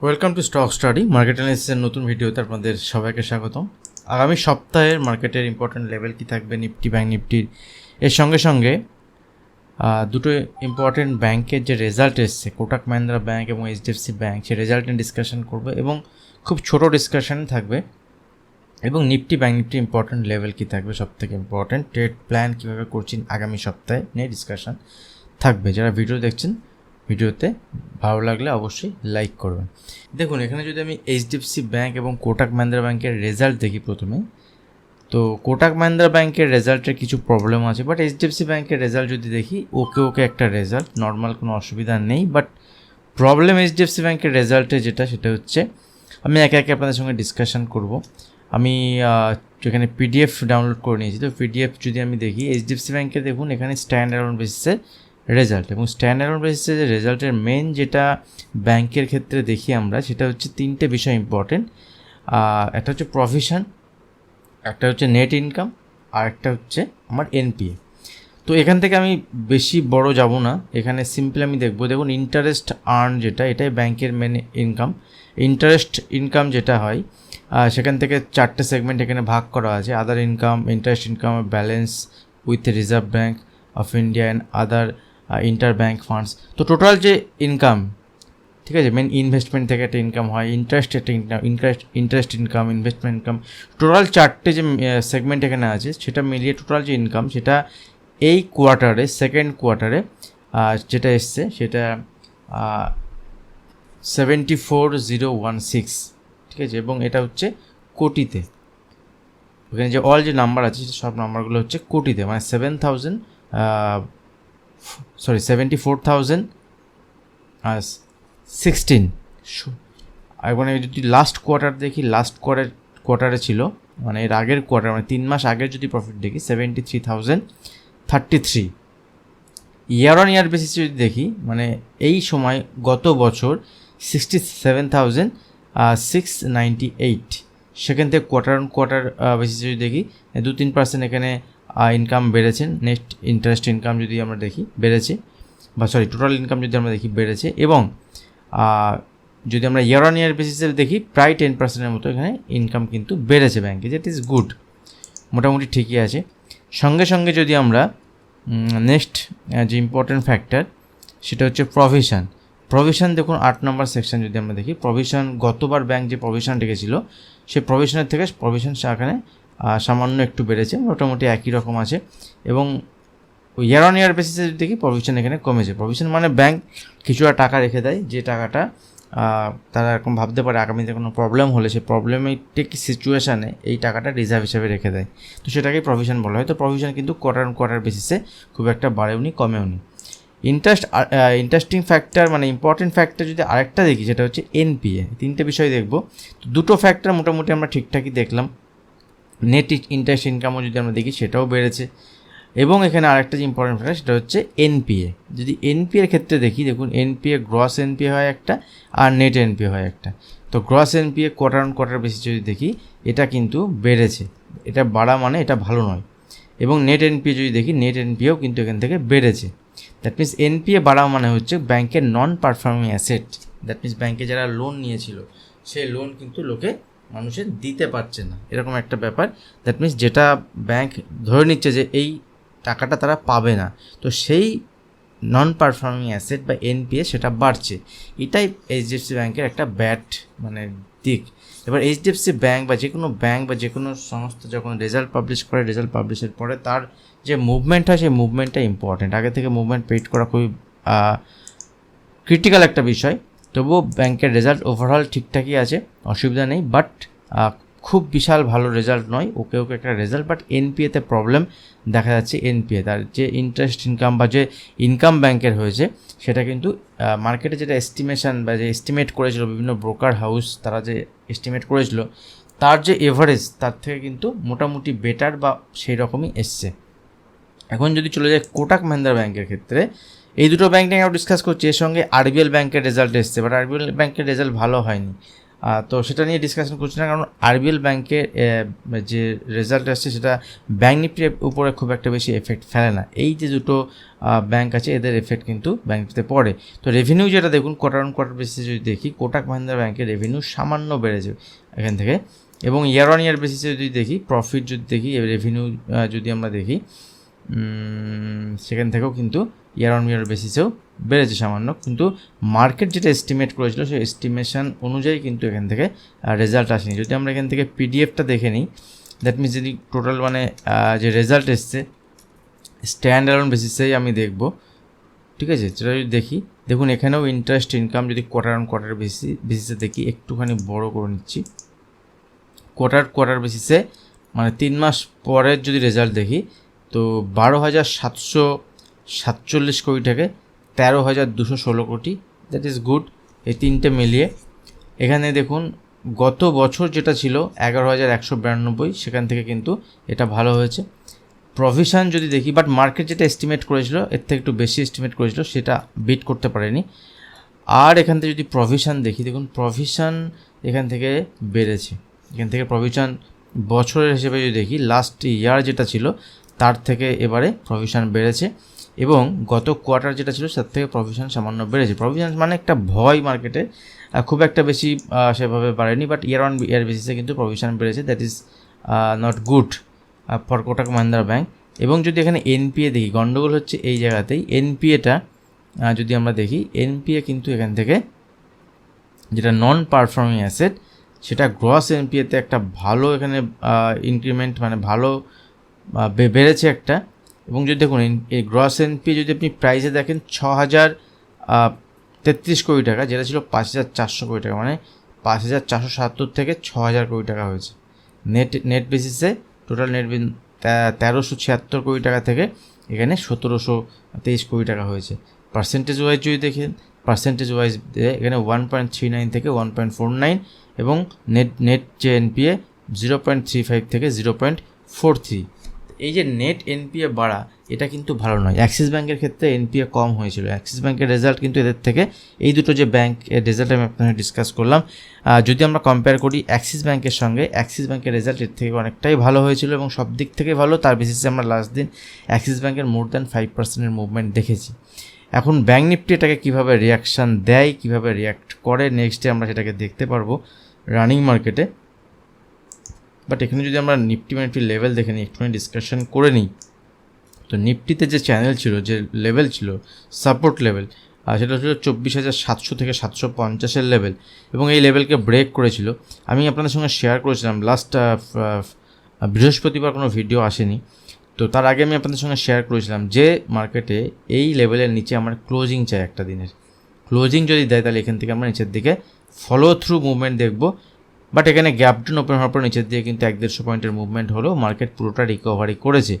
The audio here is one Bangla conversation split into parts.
Welcome to stock study market অ্যানালিসিসের নতুন ভিডিওতে আপনাদের সবাইকে স্বাগতম। আগামী সপ্তাহের মার্কেটের ইম্পর্টেন্ট লেভেল কী থাকবে নিফটি ব্যাঙ্ক নিফটির, এর সঙ্গে সঙ্গে দুটো ইম্পর্টেন্ট ব্যাংকের যে রেজাল্ট এসছে, কোটাক মহিন্দ্রা ব্যাঙ্ক এবং এইচডিএফসি ব্যাঙ্ক, সেই রেজাল্ট নিয়ে ডিসকাশন করবে এবং খুব ছোটো ডিসকাশন থাকবে। এবং Nifty bank Nifty important level কী থাকবে, সবথেকে ইম্পর্টেন্ট ট্রেড প্ল্যান কীভাবে করছেন আগামী সপ্তাহে নিয়ে ডিসকাশন থাকবে। যারা ভিডিও দেখছেন, ভিডিওতে ভালো লাগলে অবশ্যই লাইক করবেন। দেখুন, এখানে যদি আমি এইচডিএফসি ব্যাঙ্ক এবং কোটাক মহিন্দ্রা ব্যাঙ্কের রেজাল্ট দেখি প্রথমে, তো কোটাক মহিন্দ্রা ব্যাঙ্কের রেজাল্টের কিছু প্রবলেম আছে, বাট এইচডিএফসি ব্যাঙ্কের রেজাল্ট যদি দেখি ওকে একটা রেজাল্ট, নর্মাল কোনো অসুবিধা নেই। বাট প্রবলেম এইচডিএফসি ব্যাঙ্কের রেজাল্টে সেটা হচ্ছে, আমি একে একে আপনাদের সঙ্গে ডিসকাশন করব। আমি এখানে পিডিএফ ডাউনলোড করে নিয়েছি, তো পিডিএফ যদি আমি দেখি এইচডিএফসি ব্যাঙ্কে, দেখুন এখানে স্ট্যান্ড অ্যালোন বেসিসে রেজাল্ট, এবং স্ট্যান্ড অ্যালোন বেসিসে যে রেজাল্টের মেন যেটা ব্যাংকের ক্ষেত্রে দেখি আমরা, সেটা হচ্ছে তিনটে বিষয় ইম্পর্টেন্ট। একটা হচ্ছে প্রভিশন, একটা হচ্ছে নেট ইনকাম, আর একটা হচ্ছে আমার এনপিএ। তো এখান থেকে আমি বেশি বড় যাব না, এখানে সিম্পল আমি দেখুন ইন্টারেস্ট আর্ন যেটা, এটাই ব্যাংকের মেন ইনকাম। ইন্টারেস্ট ইনকাম যেটা হয় সেখান থেকে চারটে সেগমেন্ট এখানে ভাগ করা আছে: আদার income, interest income, balance with reserve bank of India and other inter bank funds. তো টোটাল যে ইনকাম, ঠিক আছে, মেন ইনভেস্টমেন্ট থেকে একটা ইনকাম হয়, interest income, investment income, total চারটে যে সেগমেন্ট এখানে আছে, সেটা মিলিয়ে টোটাল যে ইনকাম, সেটা এই কোয়ার্টারে, সেকেন্ড কোয়ার্টারে যেটা এসছে, সেটা 74,016, ঠিক আছে, এবং এটা হচ্ছে কোটিতে। ওখানে যে অল যে নাম্বার আছে, সব নাম্বারগুলো হচ্ছে কোটিতে, মানে 74,016। এখন যদি লাস্ট কোয়ার্টার দেখি, লাস্ট কোয়ার্টারে ছিল, মানে এর আগের কোয়ার্টার, মানে 3 মাস আগের যদি প্রফিট দেখি, 73,033। ইয়ার অন ইয়ার বেসিসে যদি দেখি, মানে এই সময় গত বছর 67,698। সেখান থেকে কোয়ার্টার অন কোয়ার্টার বেসিসে যদি দেখি, 2-3% এখানে ইনকাম বেড়েছে। নেক্সট ইন্টারেস্ট ইনকাম যদি আমরা দেখি বেড়েছে, টোটাল ইনকাম যদি আমরা দেখি বেড়েছে। এবং যদি আমরা ইয়ার অন ইয়ার বেসিসে দেখি, প্রায় 10%-এর মতো এখানে ইনকাম কিন্তু বেড়েছে ব্যাঙ্কে, যেট ইজ গুড, মোটামুটি ঠিকই আছে। সঙ্গে সঙ্গে যদি আমরা নেক্সট যে ইম্পর্টেন্ট ফ্যাক্টর, সেটা হচ্ছে প্রভিশন। দেখুন 8 নম্বর সেকশন যদি আমরা দেখি, প্রভিশন গতবার ব্যাঙ্ক যে প্রভিশন রেখেছিল, সেই প্রভিশনের থেকে প্রভিশন সেখানে সামান্য একটু বেড়েছে, মোটামুটি একই রকম আছে। এবং ইয়ার অন ইয়ার বেসিসে যদি দেখি, প্রভিশন এখানে কমেছে। প্রভিশন মানে ব্যাঙ্ক কিছুটা টাকা রেখে দেয়, যে টাকাটা তারা এরকম ভাবতে পারে আগামীতে কোনো প্রবলেম হলে, সেই প্রবলেমেটিক সিচুয়েশানে এই টাকাটা রিজার্ভ হিসেবে রেখে দেয়, তো সেটাকেই প্রভিশন বলা হয়। তো প্রভিশন কিন্তু কোয়ার্টার বেসিসে খুব একটা বাড়েওনি, কমেওনি। ইন্টারেস্টিং ফ্যাক্টর, মানে ইম্পর্টেন্ট ফ্যাক্টর যদি আরেকটা দেখি, সেটা হচ্ছে এনপিএ। তিনটে বিষয় দেখবো, তো দুটো ফ্যাক্টর মোটামুটি আমরা ঠিকঠাকই দেখলাম। নেট ইন্টারেস্ট ইনকামও যদি আমরা দেখি, সেটাও বেড়েছে। এবং এখানে আরেকটা যে ইম্পর্টেন্ট ফ্যাক্টর, সেটা হচ্ছে এনপিএ। যদি এনপিএর ক্ষেত্রে দেখি, দেখুন এনপিএ গ্রস এনপিএ হয় একটা, আর নেট এনপিএ হয় একটা। তো gross NPA quarter on quarter basis যদি দেখি, এটা কিন্তু বেড়েছে, এটা বাড়া মানে এটা ভালো নয়। এবং নেট এনপিএ যদি দেখি, নেট এনপিএও কিন্তু এখান থেকে বেড়েছে। দ্যাট মিনস এনপিএ বাড়া মানে হচ্ছে ব্যাংকের non performing asset. That means ব্যাংকে যারা লোন নিয়েছিল, সেই লোন কিন্তু মানুষের দিতে পারছে না, এরকম একটা ব্যাপার। দ্যাট মিনস যেটা ব্যাংক ধরে নিচ্ছে যে এই টাকাটা তারা পাবে না, তো সেই নন পারফর্মিং অ্যাসেট বা এনপিএ সেটা বাড়ছে। এটাই এইচডিএফসি ব্যাংকের একটা ব্যাড দিক। এবার এইচডিএফসি ব্যাংক বা যে কোনো সংস্থা যখন রেজাল্ট পাবলিশ করে, রেজাল্ট পাবলিশের পরে তার যে মুভমেন্ট হয়, সেই মুভমেন্টটা ইম্পর্টেন্ট। আগে থেকে মুভমেন্ট পেইড করা খুবই ক্রিটিক্যাল একটা বিষয়। তবুও ব্যাংকের রেজাল্ট ওভারঅল ঠিকঠাকই আছে, অসুবিধা নেই, বাট খুব বিশাল ভালো রেজাল্ট নয়, ওকে একটা রেজাল্ট। বাট এনপিএতে প্রবলেম দেখা যাচ্ছে। এনপিএ তার যে ইন্টারেস্ট ইনকাম বা যে ইনকাম ব্যাংকের হয়েছে, সেটা কিন্তু মার্কেটে যেটা এস্টিমেশন বা যে এস্টিমেট করেছিল বিভিন্ন ব্রোকার হাউস, তারা যে এস্টিমেট করেছিল, তার যে এভারেজ, তার থেকে কিন্তু মোটামুটি বেটার বা সেই রকমই এসছে। এখন যদি চলে যায় কোটাক মহিন্দ্রা ব্যাংকের ক্ষেত্রে, এই দুটো ব্যাংক নিয়ে আমরা ডিসকাস করছি। এর সঙ্গে আরবিএল ব্যাংকের রেজাল্ট এসছে, বাট আরবিএল ব্যাংকের রেজাল্ট ভালো হয়নি। তো সেটা নিয়ে ডিসকাশন করছি না, কারণ আরবিএল ব্যাংকের যে রেজাল্ট আসছে সেটা ব্যাঙ্ক নিফটির উপরে খুব একটা বেশি এফেক্ট ফেলে না। এই যে দুটো ব্যাংক আছে এদের এফেক্ট কিন্তু ব্যাঙ্ক নিফটিতে পড়ে। তো রেভিনিউ যেটা দেখুন কোয়ার্টার অন কোয়ার্টার বেসিসে যদি দেখি, কোটাক মাহিন্দ্রা ব্যাংকের রেভিনিউ সামান্য বেড়েছে এখান থেকে, এবং ইয়ার অন ইয়ার বেসিসে যদি দেখি, প্রফিট যদি দেখি, রেভিনিউ যদি আমরা দেখি, সেখান থেকেও কিন্তু ইয়ার অন ইয়ার বেসিসেও বেড়েছে সামান্য, কিন্তু মার্কেট যেটা এস্টিমেট করেছিল সেই এস্টিমেশন অনুযায়ী কিন্তু এখান থেকে রেজাল্ট আসেনি। যদি আমরা এখান থেকে পিডিএফটা দেখে নিই, দ্যাট মিনস যদি টোটাল মানে যে রেজাল্ট এসছে স্ট্যান্ড অ্যালোন বেসিসেই আমি দেখব, ঠিক আছে। যেটা যদি দেখি, দেখুন এখানেও ইন্টারেস্ট ইনকাম যদি কোয়ার্টার অন কোয়ার্টার বেসিসে দেখি, একটুখানি বড় করে নিচ্ছি, কোয়ার্টার বেসিসে মানে 3 মাস পরের যদি রেজাল্ট দেখি, তো 12,747 কোটি থেকে 13,216 কোটি, দ্যাট ইজ গুড। এই তিনটে মিলিয়ে এখানে দেখুন গত বছর যেটা ছিল 11,192, সেখান থেকে কিন্তু এটা ভালো হয়েছে। প্রভিশন যদি দেখি, বাট মার্কেট যেটা এস্টিমেট করেছিল এর থেকে একটু বেশি এস্টিমেট করেছিল, সেটা বিট করতে পারেনি। আর এখান থেকে যদি প্রভিশন দেখি, দেখুন প্রভিশন এখান থেকে বেড়েছে, এখান থেকে প্রভিশন বছরের হিসেবে যদি দেখি, লাস্ট ইয়ার যেটা ছিল তার থেকে এবারে প্রভিশন বেড়েছে, এবং গত কোয়ার্টার যেটা ছিল তার থেকে প্রভিশন সামান্য বেড়েছে। প্রভিশন মানে একটা ভয় মার্কেটে, খুব একটা বেশি সেভাবে বাড়েনি, বাট ইয়ার অন ইয়ার বেসিসে কিন্তু প্রভিশন বেড়েছে, that is not good for Kotak Mahindra bank. এবং যদি এখানে এনপিএ দেখি, গন্ডগোল হচ্ছে এই জায়গাতেই, এনপিএটা যদি আমরা দেখি, এনপিএ কিন্তু এখান থেকে যেটা নন পারফর্মিং অ্যাসেট, সেটা গ্রস এনপিএতে একটা ভালো এখানে ইনক্রিমেন্ট মানে ভালো বেড়েছে একটা। এবং যদি দেখুন এই গ্রস এনপিএ যদি আপনি প্রাইসে দেখেন 6,033 কোটি টাকা, যেটা ছিল 5,400 কোটি টাকা, মানে 5,470 থেকে 6,000 কোটি টাকা হয়েছে। নেট বেসিসে টোটাল নেট 1,376 কোটি টাকা থেকে এখানে 1,723 কোটি টাকা হয়েছে। পার্সেন্টেজ ওয়াইজ যদি দেখেন, পার্সেন্টেজ ওয়াইজ এখানে 1.39 থেকে 1.49, এবং নেট যে এনপিএ 0.35 থেকে 0.43। এই যে নেট এনপিএ বাড়া, এটা কিন্তু ভালো নয়। অ্যাক্সিস ব্যাংকের ক্ষেত্রে এনপিএ কম হয়েছিল, অ্যাক্সিস ব্যাংকের রেজাল্ট কিন্তু এদের থেকে, এই দুটো যে ব্যাংকের রেজাল্ট আমি আপনার ডিসকাস করলাম, যদি আমরা কম্পেয়ার করি অ্যাক্সিস ব্যাংকের সঙ্গে, অ্যাক্সিস ব্যাংকের রেজাল্ট এর থেকে অনেকটাই ভালো হয়েছিল এবং সব দিক থেকে ভালো। তার বেসিসে আমরা লাস্ট দিন অ্যাক্সিস ব্যাংকের মোর দ্যান 5% মুভমেন্ট দেখেছি। এখন ব্যাংক নিফটি এটাকে কীভাবে রিয়াকশান দেয়, কীভাবে রিয়াক্ট করে, নেক্সট ডে আমরা সেটাকে দেখতে পারবো রানিং মার্কেটে। বাট এখানে যদি আমরা নিফটি লেভেল দেখে নিই, একটুখানি ডিসকাশন করে নিই, তো নিফটিতে যে চ্যানেল ছিল, যে লেভেল ছিল সাপোর্ট লেভেল, সেটা ছিল 24,700 থেকে 750-এর লেভেল, এবং এই লেভেলকে ব্রেক করেছিল। আমি আপনাদের সঙ্গে শেয়ার করেছিলাম লাস্ট বৃহস্পতিবার, কোনো ভিডিও আসেনি, তো তার আগে আমি আপনাদের সঙ্গে শেয়ার করেছিলাম যে মার্কেটে এই লেভেলের নিচে আমার ক্লোজিং চাই, একটা দিনের ক্লোজিং যদি দেয় তাহলে এখান থেকে আমরা নিচের দিকে ফলো থ্রু মুভমেন্ট দেখব। বাট এখানে গ্যাপ ডাউন ওপেন হওয়ার পর নিচের দিকে কিন্তু 1-150 পয়েন্টের মুভমেন্ট হলো, মার্কেট পুরোটা রিকভারি করেছে।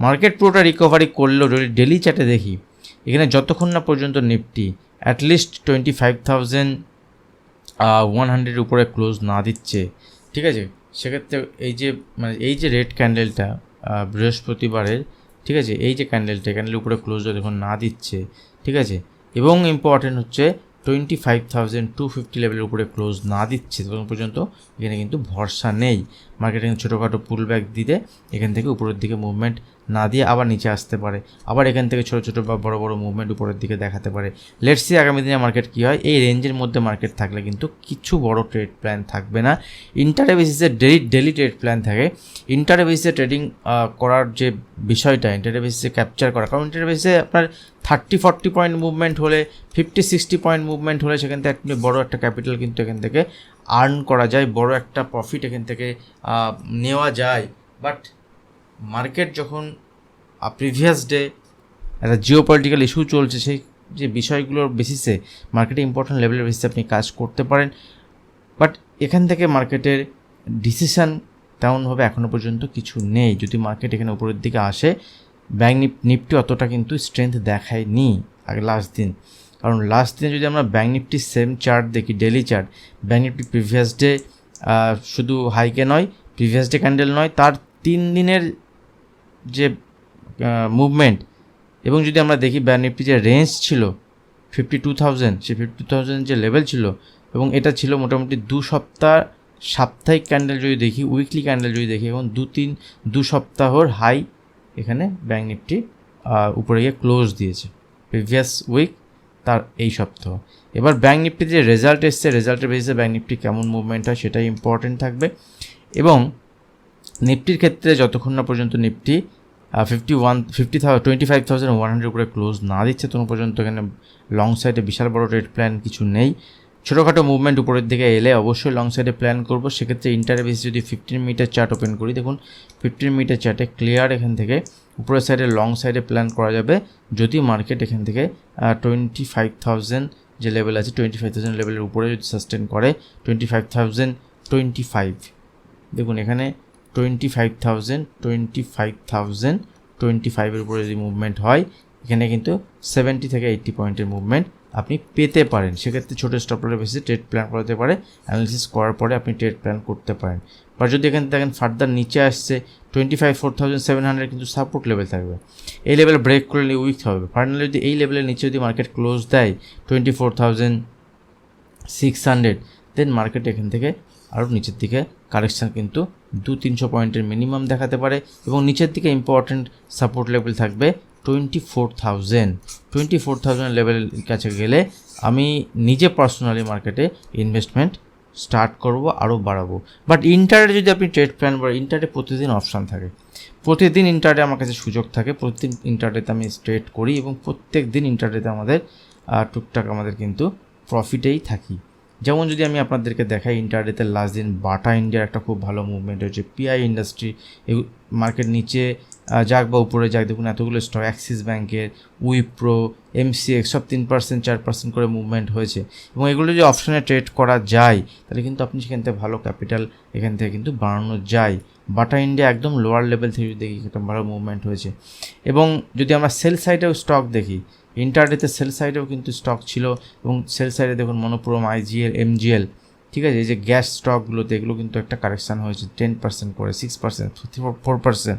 মার্কেট পুরোটা রিকভারি করলেও যদি ডেলি চার্টে দেখি, এখানে যতক্ষণ না পর্যন্ত নিফটি অ্যাটলিস্ট 25,100 উপরে ক্লোজ না দিচ্ছে, ঠিক আছে, সেক্ষেত্রে এই যে রেড ক্যান্ডেলটা বৃহস্পতিবারের, ঠিক আছে, এই যে ক্যান্ডেলের উপরে ক্লোজ যখন না দিচ্ছে, ঠিক আছে, এবং ইম্পর্টেন্ট হচ্ছে 25,250 লেভেলের উপরে ক্লোজ না দিচ্ছে, তখন পর্যন্ত এখানে কিন্তু ভরসা নেই। মার্কেটে ছোটোখাটো পুল ব্যাক দিতে এখান থেকে উপরের দিকে মুভমেন্ট না দিয়ে আবার নিচে আসতে পারে, আবার এখান থেকে ছোটো বা বড় মুভমেন্ট উপরের দিকে দেখাতে পারে। লেটস সি আগামী দিনে মার্কেট কী হয়। এই রেঞ্জের মধ্যে মার্কেট থাকলে কিন্তু কিছু বড় ট্রেড প্ল্যান থাকবে না। ইন্টারডে বেসিসে ডেলি ট্রেড প্ল্যান থাকে। ইন্টারডে বেসিসে ট্রেডিং করার যে বিষয়টা, ইন্টারডে বেসিসে ক্যাপচার করা, কারণ ইন্টারডে বেসিসে আপনার 30-40 পয়েন্ট মুভমেন্ট হলে, 50-60 পয়েন্ট মুভমেন্ট হলে সেখান থেকে আপনি বড় একটা ক্যাপিটাল কিন্তু এখান থেকে আর্ন করা যায়, বড় একটা প্রফিট এখান থেকে নেওয়া যায়। বাট মার্কেট যখন প্রিভিয়াস ডে একটা জিওপলিটিক্যাল ইস্যু চলছে, সেই যে বিষয়গুলোর বেসিসে মার্কেটে ইম্পর্টেন্ট লেভেলের বেসিসে আপনি কাজ করতে পারেন। বাট এখান থেকে মার্কেটের ডিসিশান তেমনভাবে এখনও পর্যন্ত কিছু নেই। যদি মার্কেট এখানে উপরের দিকে আসে, ব্যাংক নিফটি অতটা কিন্তু স্ট্রেংথ দেখায়নি আগে লাস্ট দিন, কারণ লাস্ট দিনে যদি আমরা ব্যাংক নিফটির সেম চার্ট দেখি, daily chart, bank Nifty previous day শুধু হাইকে নয়, প্রিভিয়াস ডে ক্যান্ডেল নয়, তার 3 দিনের যে মুভমেন্ট, এবং যদি আমরা দেখি ব্যাংক নিফটি যে রেঞ্জ ছিল 52,000, সেই 52,000 যে লেভেল ছিল, এবং এটা ছিল মোটামুটি 2 সপ্তাহ সাপ্তাহিক ক্যান্ডেল যদি দেখি, উইকলি ক্যান্ডেল যদি দেখি, এবং 2 সপ্তাহর হাই এখানে ব্যাঙ্ক নিফটি উপরে গিয়ে ক্লোজ দিয়েছে প্রিভিয়াস উইক তার এই সপ্তাহ। এবার ব্যাঙ্ক নিফটির যে রেজাল্ট এসছে, রেজাল্টের বেসিসে ব্যাঙ্ক নিফটি কেমন মুভমেন্ট হয় সেটাই ইম্পর্টেন্ট থাকবে। এবং নিফটির ক্ষেত্রে যতক্ষণ না পর্যন্ত নিফটি 25,100 উপরে ক্লোজ না দিচ্ছে তখন পর্যন্ত এখানে লং সাইডে বিশাল বড় ট্রেড প্ল্যান কিছু নেই। ছোটোখাটো মুভমেন্ট উপরের দিকে এলে অবশ্যই লং সাইডে প্ল্যান করবো। সেক্ষেত্রে ইন্টারে বেসিস যদি 15 মিনিটের চার্ট ওপেন করি, দেখুন 15 মিনিটের চার্টে ক্লিয়ার এখান থেকে উপরের সাইডে লং সাইডে প্ল্যান করা যাবে যদি মার্কেট এখান থেকে 25,000 যে লেভেল আছে 25,000 লেভেলের উপরে যদি সাস্টেন করে 25,025, দেখুন এখানে 25,025 উপরে যদি মুভমেন্ট হয় এখানে কিন্তু 70 থেকে 80 পয়েন্টের মুভমেন্ট আপনি পেতে পারেন। সেক্ষেত্রে ছোটো স্টপ লসের বেসিসে ট্রেড প্ল্যান করা যেতে পারে, অ্যানালিসিস করার পরে আপনি ট্রেড প্ল্যান করতে পারেন। বা যদি এখানে দেখেন ফার্দার নিচে আসছে 25,4,700 কিন্তু সাপোর্ট লেভেল থাকবে, এই লেভেল ব্রেক করলে উইক হবে। ফাইনালি যদি এই লেভেলের নিচে যদি মার্কেট ক্লোজ দেয় 24,600, দেন মার্কেট এখান থেকে আরও নিচের দিকে কারেকশান কিন্তু 200-300 পয়েন্টের মিনিমাম দেখাতে পারে। এবং নিচের দিকে ইম্পর্ট্যান্ট সাপোর্ট লেভেল থাকবে 24,000 লেভেলের কাছে গেলে আমি নিজে পার্সোনালি মার্কেটে ইনভেস্টমেন্ট স্টার্ট করব, আরও বাড়াবো। বাট ইন্টারডে যদি আপনি ট্রেড প্ল্যান বা ইন্টারডে প্রতিদিন অপশান থাকে, প্রতিদিন ইন্টারডে আমার কাছে সুযোগ থাকে, প্রতিদিন ইন্টারডেতে আমি ট্রেড করি এবং প্রত্যেক দিন ইন্টারডেতে আমাদের টুকটাক আমাদের কিন্তু প্রফিটেই থাকি। যেমন যদি আমি আপনাদেরকে দেখাই ইন্টারডেতে লাস্ট দিন বাটা ইন্ডিয়ার একটা খুব ভালো মুভমেন্ট হয়েছে, পিআই ইন্ডাস্ট্রি মার্কেট নিচে যাক বা উপরে যাক, দেখুন এতগুলো স্টক, অ্যাক্সিস ব্যাঙ্কের, উইপ্রো, এমসিএক্স সব 3%, 4% করে মুভমেন্ট হয়েছে। এবং এগুলো যদি অপশনে ট্রেড করা যায় তাহলে কিন্তু আপনি সেখান থেকে ভালো ক্যাপিটাল এখান থেকে কিন্তু বাড়ানো যায়। বাটা ইন্ডিয়া একদম লোয়ার লেভেল থেকে দেখি একটা ভালো মুভমেন্ট হয়েছে। এবং যদি আমরা সেল সাইডেও স্টক দেখি, ইন্টারডেতে সেল সাইডেও কিন্তু স্টক ছিল, এবং সেল সাইডে দেখুন মনোপুরম, আইজিএল, এমজিএল, ঠিক আছে, এই যে গ্যাস স্টকগুলোতে এগুলো কিন্তু একটা কারেকশান হয়েছে 10% করে, 6%, 4%।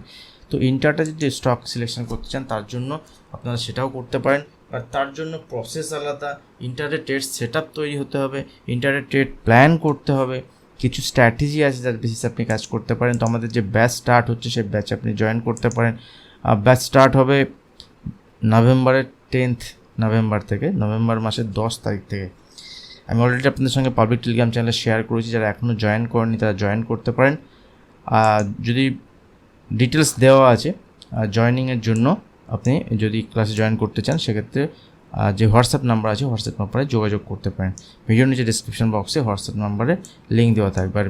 তো ইন্টারডে যদি স্টক সিলেকশন করতে চান তার জন্য আপনারা সেটাও করতে পারেন, আর তার জন্য প্রসেস আলাদা। ইন্টারডে ট্রেড সেট আপ তৈরি হতে হবে, ইন্টারডে ট্রেড প্ল্যান করতে হবে, কিছু স্ট্র্যাটেজি আছে যার বেসিসে আপনি কাজ করতে পারেন। তো আমাদের যে ব্যাচ স্টার্ট হচ্ছে সেই ব্যাচে আপনি জয়েন করতে পারেন। ব্যাচ স্টার্ট হবে নভেম্বরের 10th নভেম্বর থেকে, নভেম্বর মাসের 10 তারিখ থেকে। আমি অলরেডি আপনাদের সঙ্গে পাবলিক টেলিগ্রাম চ্যানেলে শেয়ার করেছি, যারা এখনও জয়েন করেনি তারা জয়েন করতে পারেন। যদি ডিটেলস দেওয়া আছে জয়েনিংয়ের জন্য, আপনি যদি ক্লাসে জয়েন করতে চান সেক্ষেত্রে যে হোয়াটসঅ্যাপ নাম্বার আছে হোয়াটসঅ্যাপ নাম্বারে যোগাযোগ করতে পারেন। ভিডিওর নিচে ডিসক্রিপশন বক্সে হোয়াটসঅ্যাপ নাম্বারে লিঙ্ক দেওয়া থাকবে। আর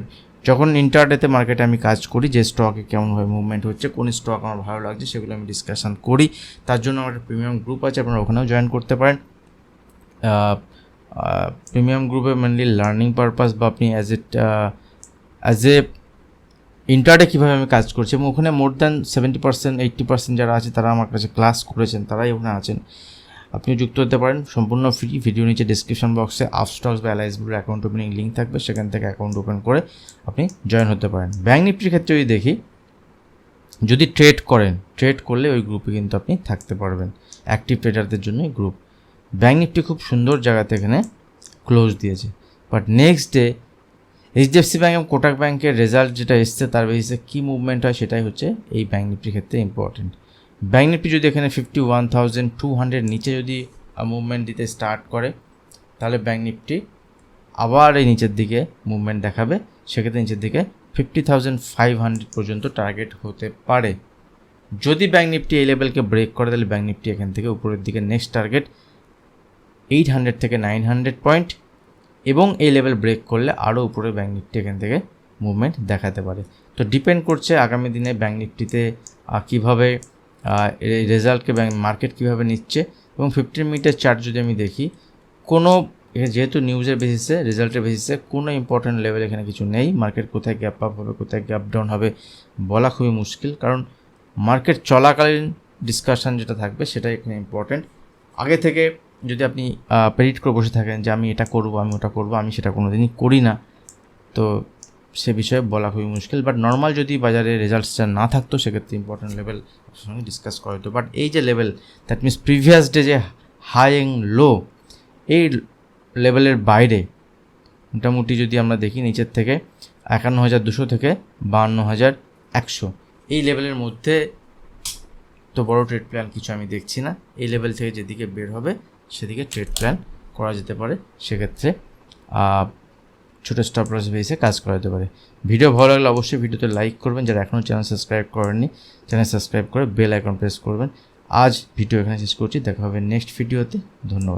যখন ইন্টারডেতে মার্কেটে আমি কাজ করি, যে স্টকে কেমনভাবে মুভমেন্ট হচ্ছে, কোন স্টক আমার ভালো লাগছে সেগুলো আমি ডিসকাশন করি। তার জন্য আমার একটা প্রিমিয়াম গ্রুপ আছে, আপনারা ওখানেও জয়েন করতে পারেন। প্রিমিয়াম গ্রুপে মেনলি লার্নিং পারপাস বা আপনি অ্যাজ এ ইন্টারডে কীভাবে আমি কাজ করছি, এবং ওখানে মোর দ্যান 70%, 80% যারা আছে তারা আমার কাছে ক্লাস করেছেন, তারাই ওখানে আছেন। আপনি যুক্ত হতে পারেন, সম্পূর্ণ ফ্রি। ভিডিও নিচে ডিসক্রিপশন বক্সে আপস্টক্স বা এলআইসির অ্যাকাউন্ট ওপেনিং লিঙ্ক থাকবে, সেখান থেকে অ্যাকাউন্ট ওপেন করে আপনি জয়েন হতে পারেন। ব্যাঙ্ক নিফটির ক্ষেত্রে যদি দেখি, যদি ট্রেড করলে ওই গ্রুপে কিন্তু আপনি থাকতে পারবেন, অ্যাক্টিভ ট্রেডারদের জন্য এই গ্রুপ। ব্যাঙ্ক নিফটি খুব সুন্দর জায়গাতে এখানে ক্লোজ দিয়েছে, but next day HDFC bank এবং কোটাক ব্যাঙ্কের রেজাল্ট যেটা এসছে তার বেসিসে কী মুভমেন্ট হয় সেটাই হচ্ছে এই ব্যাঙ্ক নিফটির ক্ষেত্রে ইম্পর্টেন্ট। ব্যাঙ্ক নিফটি যদি এখানে 51,200 নিচে যদি মুভমেন্ট দিতে স্টার্ট করে তাহলে ব্যাঙ্ক নিফটি আবার এই নিচের দিকে মুভমেন্ট দেখাবে, সেক্ষেত্রে নিচের দিকে 50,500 পর্যন্ত টার্গেট হতে পারে। যদি ব্যাঙ্ক নিফটি এই লেভেলকে ব্রেক করে তাহলে ব্যাঙ্ক নিফটি এখান থেকে উপরের দিকে নেক্সট টার্গেট 800 থেকে 900 পয়েন্ট, এবং এই লেভেল ব্রেক করলে আরও উপরে ব্যাঙ্ক নিফটি এখান থেকে মুভমেন্ট দেখাতে পারে। তো ডিপেন্ড করছে আগামী দিনে ব্যাঙ্ক নিফটিতে কীভাবে এই রেজাল্টকে মার্কেট কীভাবে নিচ্ছে। এবং 15 মিনিটের চার্ট যদি আমি দেখি, কোনো যেহেতু নিউজের বেসিসে, রেজাল্টের বেসিসে কোনো ইম্পর্টেন্ট লেভেল এখানে কিছু নেই। মার্কেট কোথায় গ্যাপ আপ হবে, কোথায় গ্যাপ ডাউন হবে বলা খুবই মুশকিল, কারণ মার্কেট চলাকালীন ডিসকাশন যেটা থাকবে সেটাই এখানে ইম্পর্টেন্ট। আগে থেকে যদি আপনি প্রেডিক্ট করে বসে থাকেন যে আমি এটা করব, আমি ওটা করব, আমি সেটা কোনো দিনই করি না, তো সে বিষয়ে বলা খুবই মুশকিল। বাট নর্মাল যদি বাজারে রেজাল্টসটা না থাকতো সেক্ষেত্রে ইম্পর্টেন্ট লেভেল আপনার সঙ্গে ডিসকাস করা হতো। বাট এই যে level, that means previous day যে হাই অ্যান্ড লো, এই লেভেলের বাইরে মোটামুটি যদি আমরা দেখি নিচের থেকে 51,200 থেকে 52,100 এই লেভেলের মধ্যে তো বড় ট্রেড প্ল্যান কিছু আমি দেখছি না। এই লেভেল থেকে যেদিকে বের হবে সেদিকে ট্রেড প্ল্যান করা যেতে পারে, সেক্ষেত্রে ছোটো স্টপ লস বেসে কাজ করা যেতে পারে। ভিডিও ভালো লাগলে অবশ্যই ভিডিওতে লাইক করবেন, যারা এখনও চ্যানেল সাবস্ক্রাইব করেননি চ্যানেল সাবস্ক্রাইব করে বেল আইকন প্রেস করবেন। আজ ভিডিও এখানে শেষ করছি, দেখা হবে নেক্সট ভিডিওতে। ধন্যবাদ।